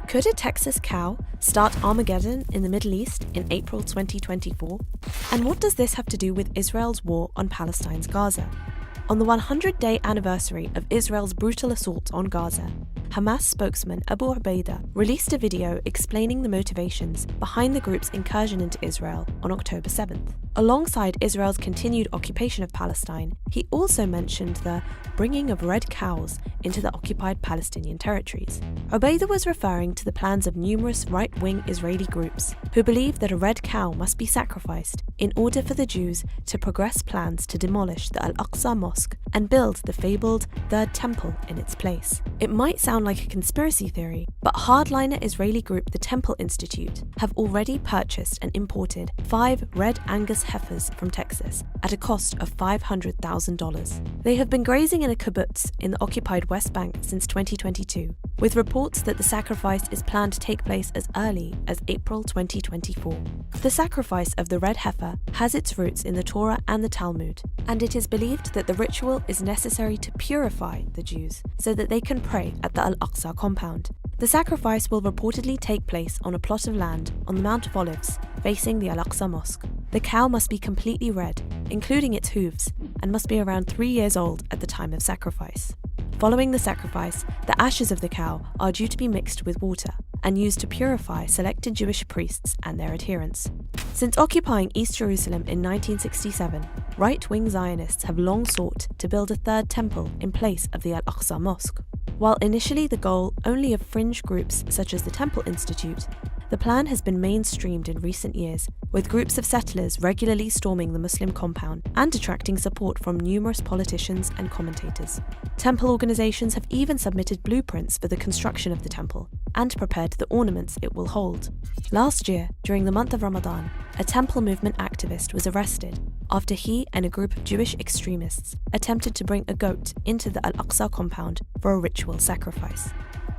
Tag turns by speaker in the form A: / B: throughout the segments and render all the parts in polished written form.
A: Could a Texas cow start Armageddon in the Middle East in April 2024? And what does this have to do with Israel's war on Palestine's Gaza? On the 100-day anniversary of Israel's brutal assault on Gaza, Hamas spokesman Abu Ubaidah released a video explaining the motivations behind the group's incursion into Israel on October 7th. Alongside Israel's continued occupation of Palestine, he also mentioned the bringing of red cows into the occupied Palestinian territories. Ubaidah was referring to the plans of numerous right-wing Israeli groups who believe that a red cow must be sacrificed in order for the Jews to progress plans to demolish the Aqsa mosque and build the fabled Third Temple in its place. It might sound like a conspiracy theory, but hardliner Israeli group the Temple Institute have already purchased and imported 5 red Angus heifers from Texas at a cost of $500,000. They have been grazing in a kibbutz in the occupied West Bank since 2022, with reports that the sacrifice is planned to take place as early as April 2024. The sacrifice of the red heifer has its roots in the Torah and the Talmud, and it is believed that the ritual is necessary to purify the Jews so that they can pray at the Al-Aqsa compound. The sacrifice will reportedly take place on a plot of land on the Mount of Olives facing the Al-Aqsa mosque. The cow must be completely red, including its hooves, and must be around 3 years old at the time of sacrifice. Following the sacrifice, the ashes of the cow are due to be mixed with water and used to purify selected Jewish priests and their adherents. Since occupying East Jerusalem in 1967, right-wing Zionists have long sought to build a third temple in place of the Al-Aqsa Mosque. While initially the goal only of fringe groups such as the Temple Institute, the plan has been mainstreamed in recent years, with groups of settlers regularly storming the Muslim compound and attracting support from numerous politicians and commentators. Temple organizations have even submitted blueprints for the construction of the temple and prepared the ornaments it will hold. Last year, during the month of Ramadan, a temple movement activist was arrested after he and a group of Jewish extremists attempted to bring a goat into the Al-Aqsa compound for a ritual sacrifice.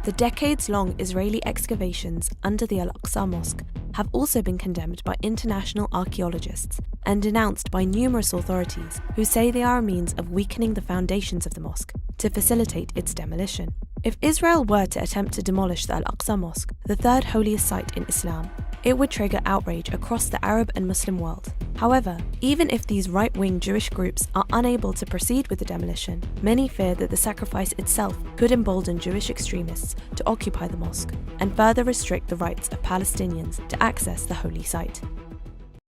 A: The decades-long Israeli excavations under the Al-Aqsa Mosque have also been condemned by international archaeologists and denounced by numerous authorities who say they are a means of weakening the foundations of the mosque to facilitate its demolition. If Israel were to attempt to demolish the Al-Aqsa Mosque, the third holiest site in Islam, it would trigger outrage across the Arab and Muslim world. However, even if these right-wing Jewish groups are unable to proceed with the demolition, many fear that the sacrifice itself could embolden Jewish extremists to occupy the mosque and further restrict the rights of Palestinians to access the holy site.